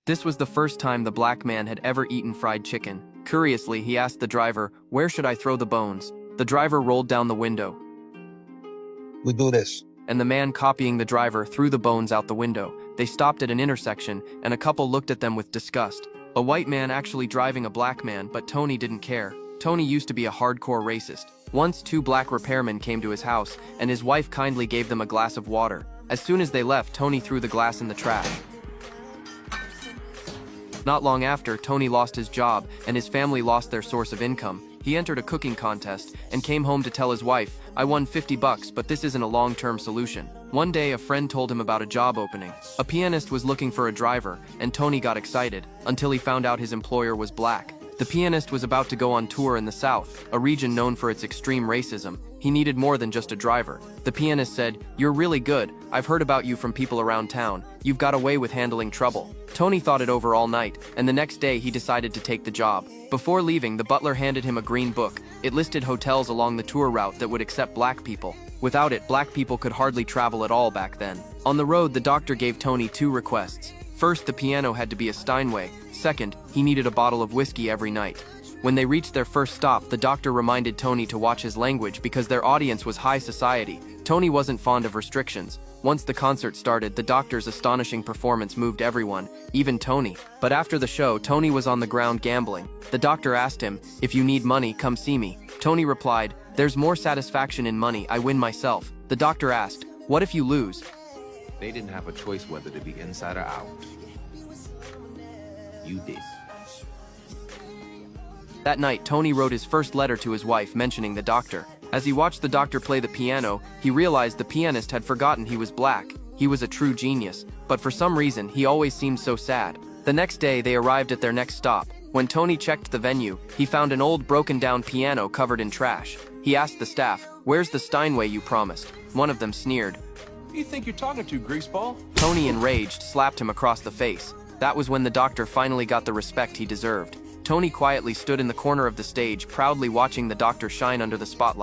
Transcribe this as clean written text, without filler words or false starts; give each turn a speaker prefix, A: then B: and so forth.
A: This was the first time the black man had ever eaten fried chicken. Curiously, he asked the driver, "Where should I throw the bones?" The driver rolled down the window,
B: We do this.
A: and the man copying the driver threw the bones out the window. They stopped at an intersection, and a couple looked at them with disgust. A white man actually driving a black man, but Tony didn't care. Tony used to be a hardcore racist. Once, two black repairmen came to his house, and his wife kindly gave them a glass of water. As soon as they left, Tony threw the glass in the trash. Not long after, Tony lost his job, and his family lost their source of income. He entered a cooking contest and came home to tell his wife, "I won $50, but this isn't a long-term solution." One day, a friend told him about a job opening. A pianist was looking for a driver, and Tony got excited, until he found out his employer was black. The pianist was about to go on tour in the South, a region known for its extreme racism. He needed more than just a driver. The pianist said, "You're really good. I've heard about you from people around town. You've got a way with handling trouble." Tony thought it over all night, and the next day he decided to take the job. Before leaving, the butler handed him a green book. It listed hotels along the tour route that would accept black people. Without it, black people could hardly travel at all back then. On the road, the doctor gave Tony two requests. First, the piano had to be a Steinway. Second, he needed a bottle of whiskey every night. When they reached their first stop, the doctor reminded Tony to watch his language because their audience was high society. Tony wasn't fond of restrictions. Once the concert started, the doctor's astonishing performance moved everyone, even Tony. But after the show, Tony was on the ground gambling. The doctor asked him, "If you need money, come see me." Tony replied, "There's more satisfaction in money. I win myself." The doctor asked, "What if you lose?"
C: They didn't have a choice whether to be inside or out. You did.
A: That night, Tony wrote his first letter to his wife mentioning the doctor. As he watched the doctor play the piano, he realized the pianist had forgotten he was black. He was a true genius, but for some reason, he always seemed so sad. The next day, they arrived at their next stop. When Tony checked the venue, he found an old broken-down piano covered in trash. He asked the staff, "Where's the Steinway you promised?" One of them sneered.
D: Who you think you're talking to, greaseball?
A: Tony, enraged, slapped him across the face. That was when the doctor finally got the respect he deserved. Tony quietly stood in the corner of the stage, proudly watching the doctor shine under the spotlight.